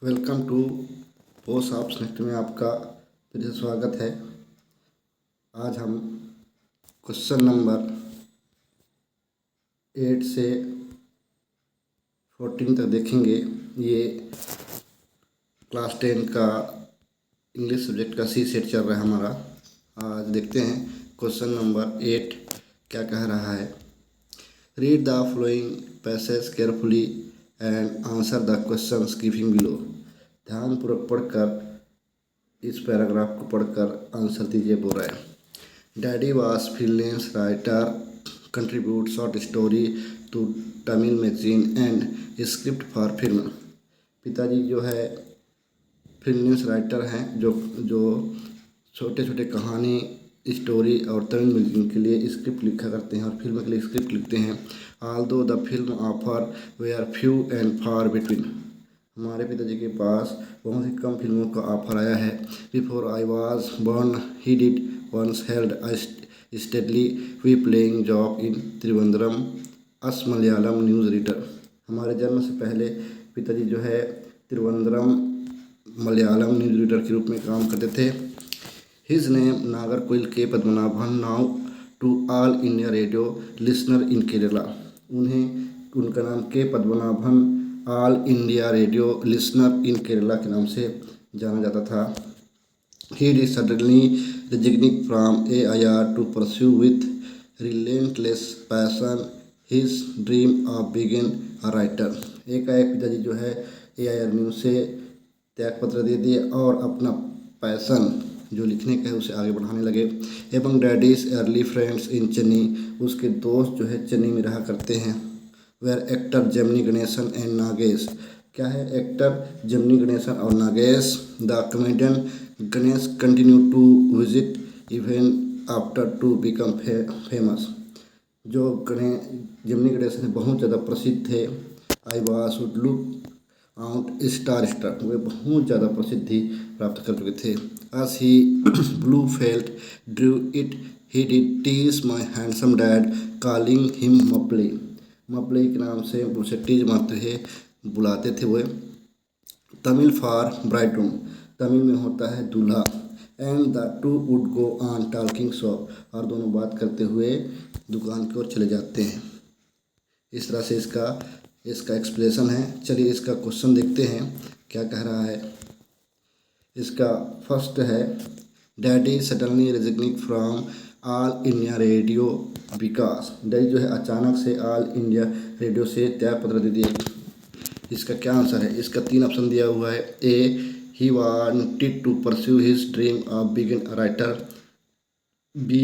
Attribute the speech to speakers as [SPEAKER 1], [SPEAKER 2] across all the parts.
[SPEAKER 1] Welcome to post ops next में आपका फिर से स्वागत है। आज हम क्वेश्चन नंबर 8 से 14 तक देखेंगे। ये क्लास 10 का इंग्लिश सब्जेक्ट का सी सेट चल रहा है हमारा। आज देखते हैं क्वेश्चन नंबर 8 क्या कह रहा है। Read the following passage carefully and answer the questions given below. ध्यानपूर्वक पढ़कर इस पैराग्राफ को पढ़कर आंसर दीजिए बोल रहा है। Daddy was freelance writer, contribute short story to Tamil magazine and script for film. पिताजी जो है फ्रीलांस राइटर हैं जो छोटे छोटे कहानी स्टोरी और तमिल मैगजीन के लिए स्क्रिप्ट लिखा करते हैं और फिल्म के लिए स्क्रिप्ट लिखते हैं। Although the film offer were few and far between. हमारे पिताजी के पास बहुत ही कम फिल्मों का ऑफर आया है। Before I was born he did once held a steadily we playing job in Trivandrum as Malayalam news reader. हमारे जन्म से पहले पिताजी जो है त्रिवेंद्रम मलयालम न्यूज़ रीडर के रूप में काम करते थे। His name Nagercoil K Padmanabhan, now to All India Radio listener in Kerala. उनका नाम K Padmanabhan All India Radio listener in Kerala के नाम से जाना जाता था। He did suddenly resigning from AIR to pursue with relentless passion his dream of begin a writer. एकाएक पिताजी जो है AIR न्यूज़ से त्यागपत्र दे दिए और अपना पैसन जो लिखने का है उसे आगे बढ़ाने लगे। एवं daddy's early friends in Chennai, उसके दोस्त जो है चेन्नई में रहा करते हैं। Where actor Gemini Ganesan and Nagesh. क्या है एक्टर जेमिनी गणेशन और Nagesh. The comedian Ganesh continue to visit even after to become famous. जो जेमिनी गणेशन बहुत ज़्यादा प्रसिद्ध थे। I was would look out star वे बहुत ज़्यादा प्रसिद्धि प्राप्त कर चुके थे। as he blue felt drew it, he did tease my handsome dad, calling him मपली। मपली के नाम से उसे टीज मारते थे, बुलाते थे वो। तमिल फॉर ब्राइडरूम, तमिल में होता है दूल्हा। And the two would go on talking shop, और दोनों बात करते हुए दुकान की ओर चले जाते हैं। इस तरह से इसका एक्सप्लेनेशन है। चलिए इसका क्वेश्चन देखते हैं क्या कह रहा है। इसका फर्स्ट है daddy suddenly resigning from All India Radio because. Daddy जो है अचानक से ऑल इंडिया रेडियो से त्यागपत्र दे दिए। इसका क्या आंसर है। इसका 3 ऑप्शन दिया हुआ है। A he wanted to pursue his dream of begin a writer. B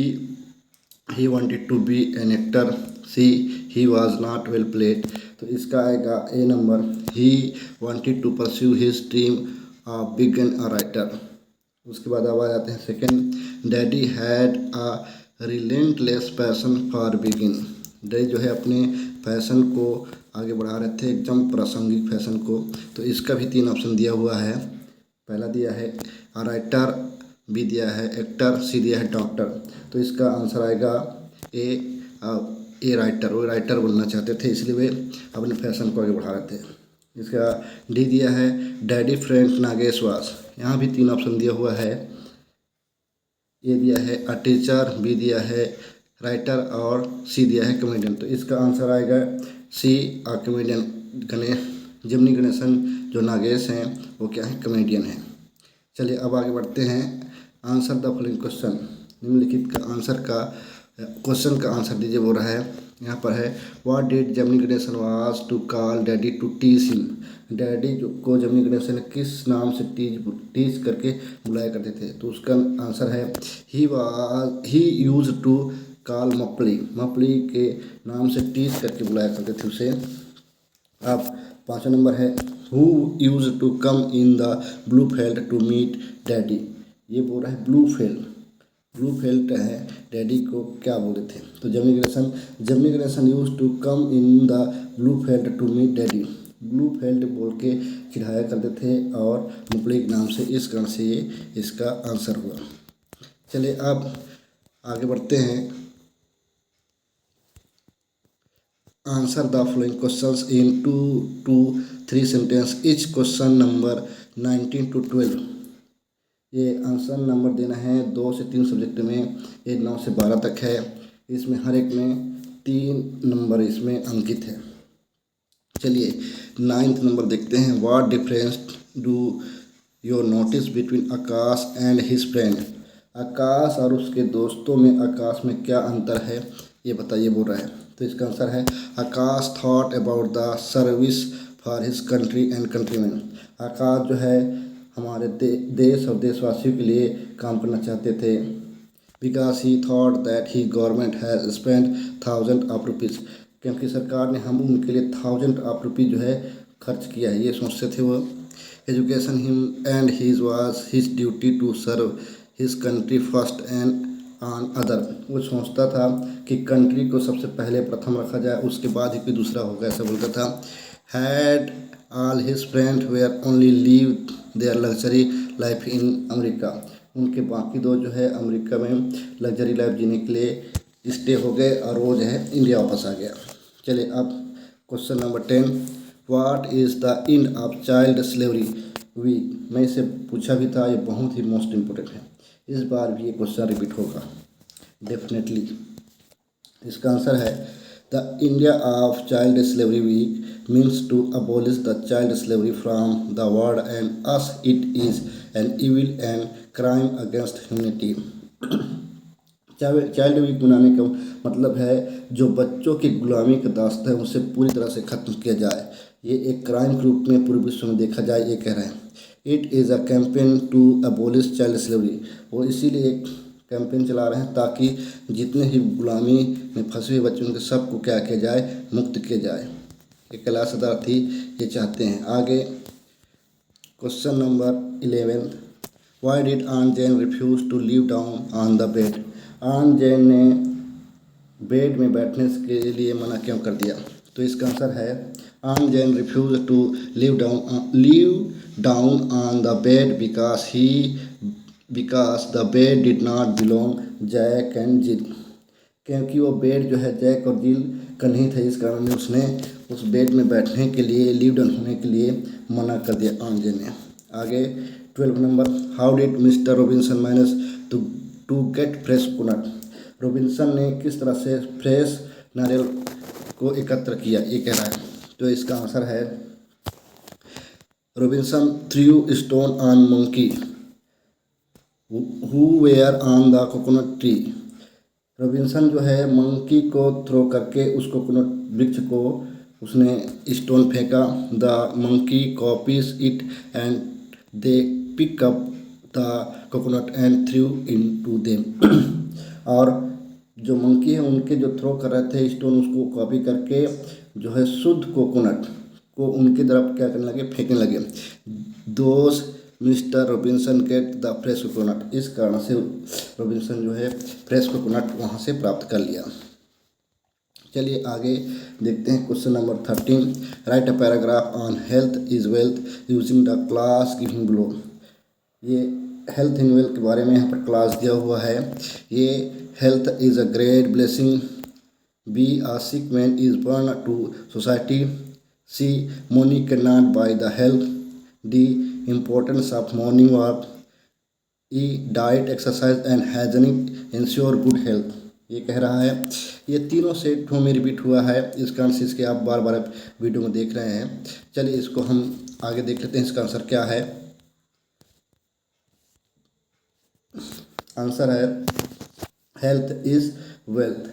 [SPEAKER 1] he wanted to be an actor. C he was not well played. तो इसका आएगा A number, he wanted to pursue his dream of begin a writer. उसके बाद अब आ जाते हैं second, daddy had a relentless passion for begin. Daddy जो है अपने फैशन को आगे बढ़ा रहे थे, एकदम प्रासंगिक फैशन को। तो इसका भी 3 ऑप्शन दिया हुआ है। पहला दिया है राइटर, बी दिया है एक्टर, सी दिया है डॉक्टर। तो इसका आंसर आएगा ए राइटर। वो राइटर बनना चाहते थे, इसलिए वे अपने फैशन को आगे बढ़ा रहे थे। इसका डी दिया है डैडी फ्रेंड नागेश वास। यहाँ भी 3 ऑप्शन दिया हुआ है। ए दिया है अ टीचर, बी दिया है राइटर और सी दिया है कॉमेडियन। तो इसका आंसर आएगा सी अ कॉमेडियन। जेमिनी गणेशन जो नागेश हैं वो क्या है, कॉमेडियन हैं। चलिए अब आगे बढ़ते हैं। आंसर द फॉलोइंग क्वेश्चन, निम्नलिखित का आंसर का क्वेश्चन का आंसर दीजिए बोल रहा है। यहाँ पर है what did Gemini Ganesan was to call daddy to tease him. Daddy को जेमिनी गणेशन किस नाम से टीज करके बुलाया करते थे। तो उसका आंसर है ही यूज टू कॉल मपली। मपली के नाम से टीज करके बुलाया करते थे उसे। अब 5वां नंबर है who use to come in the blue field to meet daddy. ये बोल रहा है ब्लू फील्ड है, डैडी को क्या बोले थे। तो Gemini Ganesan use to come in the blue field to meet daddy. Blue field बोल के चिढ़ाया करते थे और मुपली के नाम से, इस कारण से ये इसका आंसर हुआ। चलिए अब आगे बढ़ते हैं। Answer the following questions in 2 to 3 sentence each question number 19 to 12। ये आंसर नंबर देना है 2 से 3 सब्जेक्ट में, ये 9 से 12 तक है। इसमें हर एक में 3 नंबर इसमें अंकित है। चलिए 9th नंबर देखते हैं। What difference do you notice between Akash and his friend. Akash और उसके दोस्तों में आकाश में क्या अंतर है ये बताइए बोल रहा है। तो इसका आंसर है Akash thought about the service for his country and countryman. Akash जो है हमारे देश और देशवासियों के लिए काम करना चाहते थे। Because he thought that he government has spend thousand of rupees, क्योंकि सरकार ने हम उनके लिए 1000 ऑफ रुपीज़ जो है खर्च किया है, ये सोचते थे वो। Education him and his was his duty to serve his country first and on other. वो सोचता था कि कंट्री को सबसे पहले प्रथम रखा जाए, उसके बाद ही कोई दूसरा होगा, ऐसा बोलता था। Had all his friend were only live there luxury life in America. उनके बाकी दो जो है अमेरिका में लग्जरी लाइफ जीने के लिए स्टे हो गए और वो जो है इंडिया वापस आ गया। चलिए अब question number 10। What is the end of child slavery week. मैं इसे पूछा भी था, ये बहुत ही मोस्ट इम्पोर्टेंट है, इस बार भी ये क्वेश्चन रिपीट होगा डेफिनेटली। इसका आंसर है the India of child slavery week means to abolish the child slavery from the world and as it is an evil and crime against humanity. Child week मनाने का मतलब है जो बच्चों की गुलामी का दास्ता है उसे पूरी तरह से ख़त्म किया जाए। ये एक क्राइम के रूप में पूरे विश्व में देखा जाए, ये कह रहे हैं। It is a campaign to abolish child slavery. वो इसीलिए एक कैंपेन चला रहे हैं ताकि जितने ही गुलामी में फंसे हुए बच्चों के सबको क्या किया जाए, मुक्त किया जाए। ये कैलाश सदार्थी ये चाहते हैं। आगे question number 11। Why did aunt Jane refuse to leave down on the bed. Aunt Jane ने बेड में बैठने के लिए मना क्यों कर दिया। तो इसका आंसर है aunt Jane refuse to leave down on the bed because the bed did not belong Jack and Jill. क्योंकि वो बेड जो है जैक और जिल का नहीं था, इस कारण उसने उस बेड में बैठने के लिए, लीव डाउन होने के लिए मना कर दिया ऑन जैन ने। आगे 12 number. How did mister Robinson manage to get fresh coconut. Robinson ने किस तरह से फ्रेश नारियल को एकत्र किया, ये कह रहा है। तो इसका आंसर है Robinson threw stone on monkey who were on the coconut tree. Robinson जो है मंकी को थ्रो करके उस कोकोनट वृक्ष को उसने स्टोन फेंका। The monkey copies it and they pick up the coconut and threw into them. और जो मंकी है उनके जो थ्रो कर रहे थे स्टोन, उसको कॉपी करके जो है शुद्ध कोकोनट को उनकी तरफ क्या करने लगे, फेंकने लगे। Those mister Robinson get the fresh coconut. इस कारण से रॉबिन्सन जो है फ्रेश कोकोनट वहाँ से प्राप्त कर लिया। चलिए आगे देखते हैं question number 13। Right a paragraph on health is wealth using the class giving below. ये हेल्थ इन वेल्थ के बारे में यहाँ पर क्लास दिया हुआ है। ये health is a great blessing, B a sick man is burden to society, C money can not buy the health, D importance of morning walk, E diet exercise and hygienic ensure good health. ये कह रहा है। ये तीनों set में repeat हुआ है, इस कारण से इसके आप बार बार वीडियो में देख रहे हैं। चलिए इसको हम आगे देख लेते हैं, इसका आंसर क्या है। आंसर है हेल्थ इज़ वेल्थ।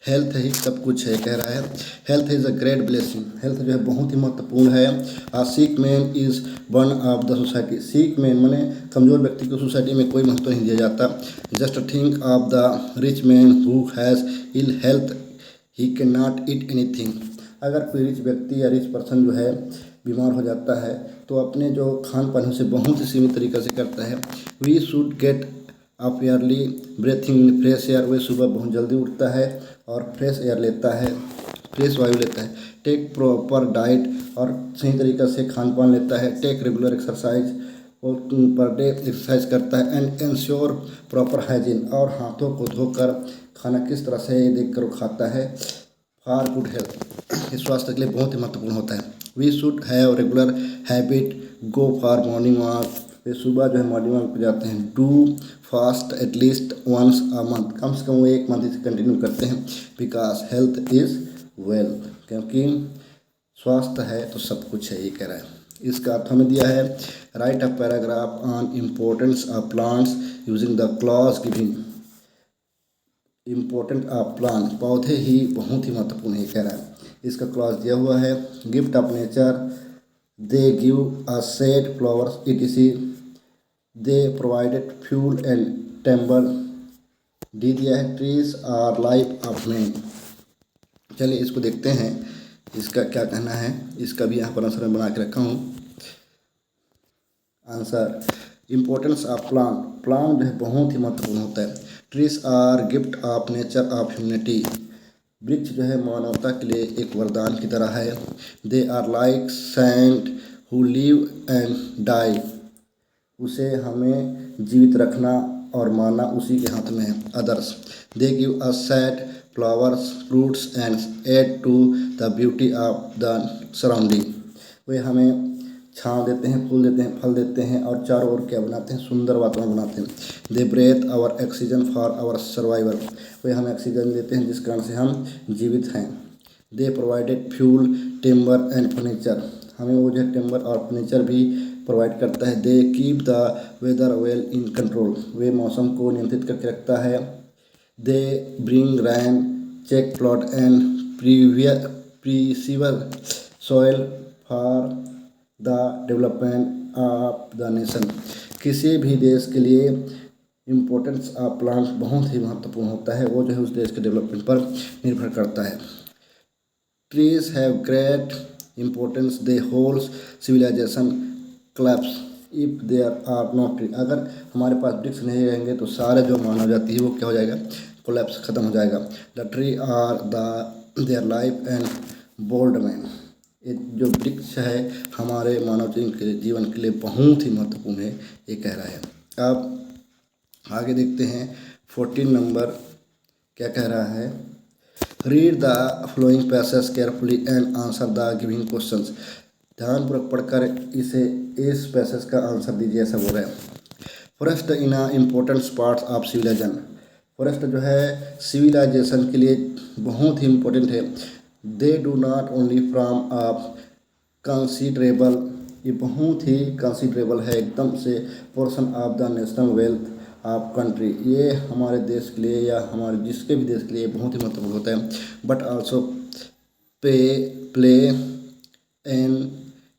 [SPEAKER 1] हेल्थ ही सब कुछ है, कह रहा है। Health is a great blessing. Health जो है बहुत ही महत्वपूर्ण है। A sick man is one of the society. Sick man माने कमज़ोर व्यक्ति को सोसाइटी में कोई महत्व नहीं दिया जाता। Just think of the rich man who has ill health, he can not eat anything. अगर कोई रिच व्यक्ति या रिच पर्सन जो है बीमार हो जाता है तो अपने जो खान पान उसे बहुत ही सीमित तरीक़े से करता है। We should get up early breathing in fresh air. वह सुबह बहुत जल्दी उठता है और फ्रेश एयर लेता है, फ्रेश वायु लेता है। टेक प्रॉपर डाइट और सही तरीक़े से खान पान लेता है। टेक रेगुलर एक्सरसाइज और पर डे एक्सरसाइज करता है। एंड इंश्योर प्रॉपर हाइजीन और हाथों को धोकर खाना किस तरह से देख कर खाता है फॉर गुड हेल्थ। स्वास्थ्य के लिए बहुत ही महत्वपूर्ण होता है। We should have regular habit, go for morning walk, वे सुबह जो है मॉर्निंग वॉक पे जाते हैं। Do fast at least once a month, कम से कम वो एक मंथ इसे कंटिन्यू करते हैं। बिकॉज हेल्थ इज़ वेल्थ, क्योंकि स्वास्थ्य है तो सब कुछ है, ये कह रहा है। इसका अर्थ हमें दिया है, right a paragraph on importance of plants using the clause giving. Important of plant, पौधे ही बहुत ही महत्वपूर्ण है, कह रहा है। इसका क्लॉज दिया हुआ है, gift of nature, they give a shade flowers etc, they provided fuel and timber. D दिया है, trees are life of man. चलिए इसको देखते हैं, इसका क्या कहना है। इसका भी यहाँ पर आंसर बना के रखा हूँ। Answer, importance of plant, plant जो है बहुत ही महत्वपूर्ण होता है। Trees are gift of nature of humanity, वृक्ष जो है मानवता के लिए एक वरदान की तरह है। They are like saint who live and die, उसे हमें जीवित रखना और मारना उसी के हाथ में है। Others, they give a shade flowers fruits and add to the beauty of the surrounding, वे हमें छाँव देते हैं, फूल देते हैं, फल देते हैं और चारों ओर क्या बनाते हैं, सुंदर वातावरण बनाते हैं। They breathe our oxygen for our survival, वे हमें ऑक्सीजन देते हैं जिस कारण से हम जीवित हैं। दे provided fuel timber and furniture, हमें वो जो है टिम्बर और फर्नीचर भी प्रोवाइड करता है। They keep the weather well in control, वे मौसम को नियंत्रित करके रखता है। They bring rain, check flood and preserve soil for the development of the nation, किसी भी देश के लिए इम्पोर्टेंस ऑफ प्लांट्स बहुत ही महत्वपूर्ण होता है, वो जो है उस देश के डेवलपमेंट पर निर्भर करता है। Trees have great importance, they hold civilization collapse if there are no tree, अगर हमारे पास वृक्ष नहीं रहेंगे तो सारे जो मानव जाति है वो क्या हो जाएगा, कोलैप्स खत्म हो जाएगा। The tree are the their life and bold man, ये जो वृक्ष है हमारे मानव जीवन के लिए बहुत ही महत्वपूर्ण है, ये कह रहा है। अब आगे देखते हैं 14 नंबर क्या कह रहा है। Read the flowing passage carefully and answer the giving questions, ध्यानपूर्वक पढ़कर इस पैसेज का आंसर दीजिए, ऐसा बोल रहा है। Forest in a important parts of civilization, forest जो है सिविलाइजेशन के लिए बहुत ही इम्पोर्टेंट है। They do not only form of considerable, ये बहुत ही कंसिडरेबल है एकदम से, portion of the national wealth of country, ये हमारे देश के लिए या हमारे जिसके भी देश के लिए बहुत ही महत्वपूर्ण होता है। But also play an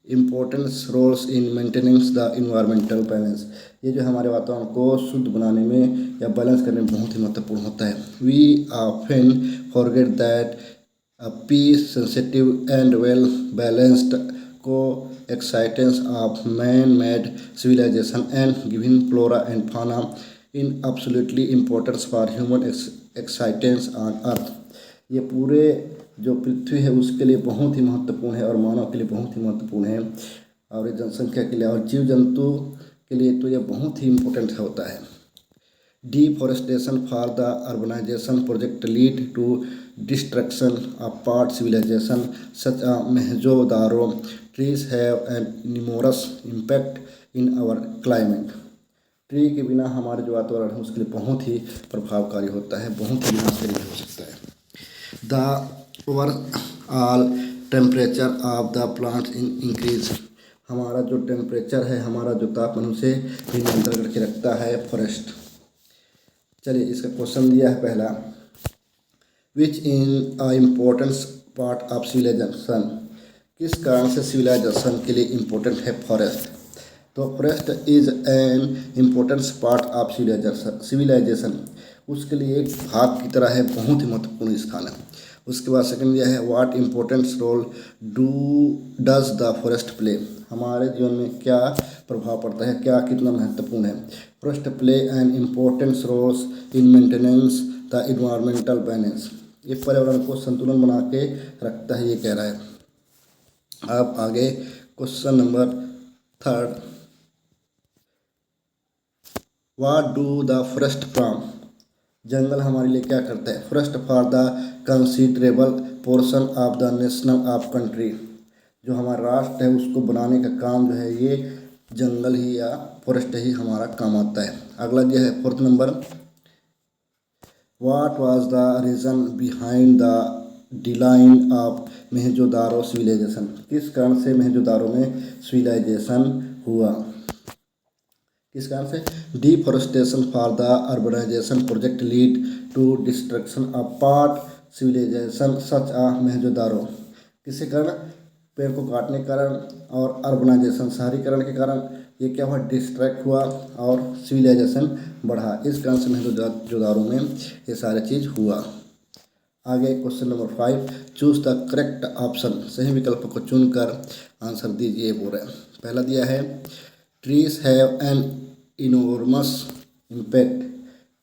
[SPEAKER 1] importance roles in maintenance the environmental balance, ये जो हमारे वातावरण को शुद्ध बनाने में या बैलेंस करने में बहुत ही महत्वपूर्ण होता है। We often forget that a peace sensitive and well balanced coexistence of man-made civilization and giving flora and fauna in absolutely importance for human existence on earth, ये पूरे जो पृथ्वी है उसके लिए बहुत ही महत्वपूर्ण है और मानव के लिए बहुत ही महत्वपूर्ण है, और जनसंख्या के लिए और जीव जंतु के लिए तो ये बहुत ही इम्पोर्टेंट होता है। Deforestation for the urbanization project lead to destruction of part civilization such as Mohenjo-daro. Trees have an enormous impact in our climate. Tree के बिना हमारे जो वातावरण है उसके लिए बहुत ही प्रभावकारी होता है, बहुत ही विनाशकारी हो सकता है। The overall temperature of the plants increase, हमारा जो टेम्परेचर है, हमारा जो तापमान उसे भी नियंत्रण करके रखता है फॉरेस्ट। चलिए इसका क्वेश्चन दिया है पहला, विच इन अ इम्पोर्टेंस पार्ट ऑफ सिविलाइजेशन, किस कारण से सिविलाइजेशन के लिए इम्पोर्टेंट है फॉरेस्ट। तो forest is an importance part of civilization, उसके लिए एक भाग की तरह है, बहुत ही महत्वपूर्ण स्थान है। उसके बाद सेकंड दिया है, what importance role does the forest play, हमारे जीवन में क्या प्रभाव पड़ता है, क्या कितना महत्वपूर्ण है। Forest play an importance roles in maintenance the environmental balance, ये पर्यावरण को संतुलन बना के रखता है, ये कह रहा है। अब आगे question number 3, what do the forest from, जंगल हमारे लिए क्या करता है। Forest for the considerable portion of the national of country, जो हमारा राष्ट्र है उसको बनाने का काम जो है ये जंगल ही या फॉरेस्ट ही हमारा काम आता है। अगला जो है 4th number, what was the reason behind the decline of Mohenjodaro civilization, किस कारण से मोहनजोदारो में सिविलाइजेशन हुआ, किस कारण से? Deforestation for the urbanization project lead to destruction of part civilization such a Mohenjodaro, किसी कारण? पेड़ को काटने के कारण और अर्बनाइजेशन शहरीकरण के कारण ये क्या हुआ, डिस्ट्रैक्ट हुआ और सिविलाइजेशन बढ़ा, इस कारण से मोहनजोदारो में ये सारे चीज़ हुआ। आगे question number 5, choose the correct option, सही विकल्प को चुनकर आंसर दीजिए बोल रहे हैं। पहला दिया है trees have an enormous impact,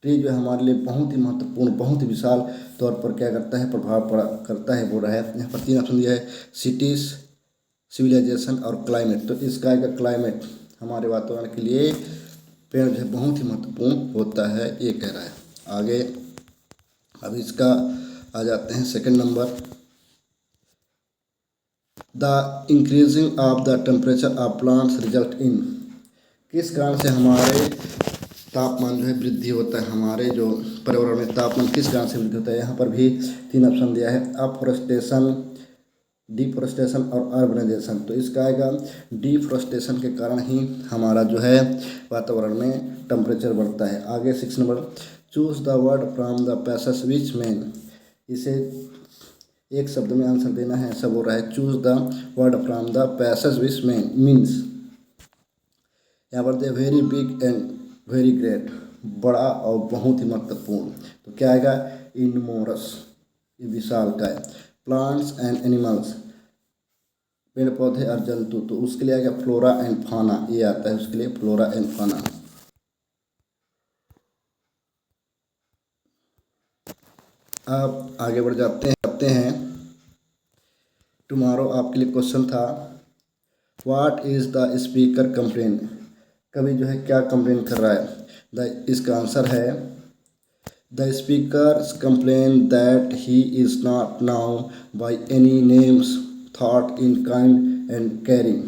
[SPEAKER 1] tree जो हमारे लिए बहुत ही महत्वपूर्ण, बहुत ही विशाल तौर पर क्या करता है, प्रभाव करता है बोल रहा है। यहाँ पर 3 ऑप्शन दिया है, सिटीज, सिविलाइजेशन और क्लाइमेट। तो इसका आएगा क्लाइमेट, हमारे वातावरण के लिए पेड़ जो है बहुत ही महत्वपूर्ण होता है, ये कह रहा है। आगे अब इसका आ जाते हैं 2nd number, the increasing of the temperature of plants result in, किस कारण से हमारे तापमान जो है वृद्धि होता है, हमारे जो पर्यावरण में तापमान किस कारण से वृद्धि होता है। यहाँ पर भी 3 ऑप्शन दिया है, अफॉरेस्टेशन, डिफॉरेस्टेशन और अर्बनाइजेशन। तो इसका आएगा डिफॉरेस्टेशन के कारण ही हमारा जो है वातावरण में टेम्परेचर बढ़ता है। आगे 6 number, choose the word from the passage which main, इसे एक शब्द में आंसर देना है, सब हो रहा है choose the word from the passage which mean means. यहाँ पर they very big and very great, बड़ा और बहुत ही महत्वपूर्ण। तो क्या आएगा, इनमोरस, ये विशाल का है। प्लांट्स एंड एनिमल्स, पेड़ पौधे और जंतु, तो उसके लिए आएगा फ्लोरा एंड फाना, ये आता है उसके लिए फ्लोरा एंड फाना। अब आगे बढ़ जाते हैं। टुमारो आपके लिए क्वेश्चन था, what is the speaker complain, कवि जो है क्या कंप्लेन कर रहा है। इसका आंसर है the speaker complain that he is not now by any names thought in kind and caring,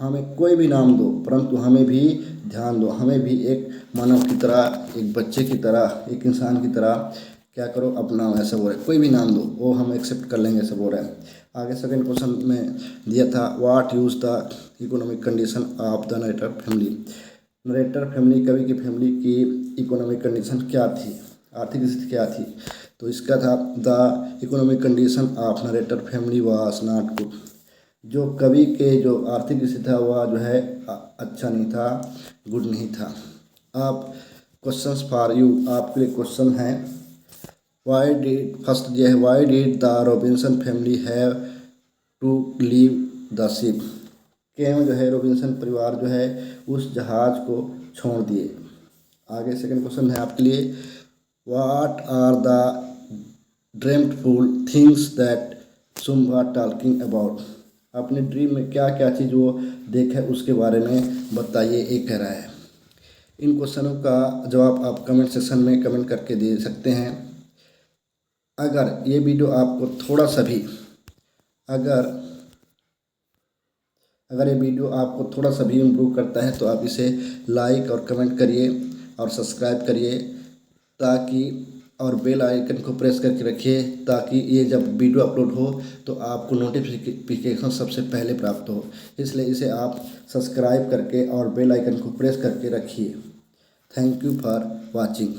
[SPEAKER 1] हमें कोई भी नाम दो परंतु हमें भी ध्यान दो, हमें भी एक मानव की तरह, एक बच्चे की तरह, एक इंसान की तरह क्या करो, अपनाओ, ऐसा बोल रहे हैं। कोई भी नाम दो वो हम एक्सेप्ट कर लेंगे, ऐसा बोल रहे हैं। आगे 2nd क्वेश्चन में दिया था, what use the economic condition of the narrator family, narrator family, कवि की फैमिली की इकोनॉमिक कंडीशन क्या थी, आर्थिक स्थिति क्या थी। तो इसका था the economic condition of narrator family was not good, जो कवि के जो आर्थिक स्थिति था वह जो है अच्छा नहीं था, गुड नहीं था। अब क्वेश्चंस फॉर यू, आपके लिए क्वेश्चन है, वाई डिड, फर्स्ट दिया है, why did the Robinson family have to leave the ship, क्यों जो है रॉबिन्सन परिवार जो है उस जहाज को छोड़ दिए। आगे 2nd क्वेश्चन है आपके लिए, what are the dreamful things that सुम्बा टॉकिंग अबाउट, अपने ड्रीम में क्या क्या चीज़ वो देखे उसके बारे में बताइए, ये कह रहा है। इन क्वेश्चनों का जवाब आप कमेंट सेक्शन में कमेंट करके दे सकते हैं। अगर ये वीडियो आपको थोड़ा सा भी अगर ये वीडियो आपको थोड़ा सा भी इम्प्रूव करता है तो आप इसे लाइक और कमेंट करिए और सब्सक्राइब करिए, ताकि और बेल आइकन को प्रेस करके रखिए, ताकि ये जब वीडियो अपलोड हो तो आपको नोटिफिकेशन सबसे पहले प्राप्त हो। इसलिए इसे आप सब्सक्राइब करके और बेल आइकन को प्रेस करके रखिए। Thank you for watching.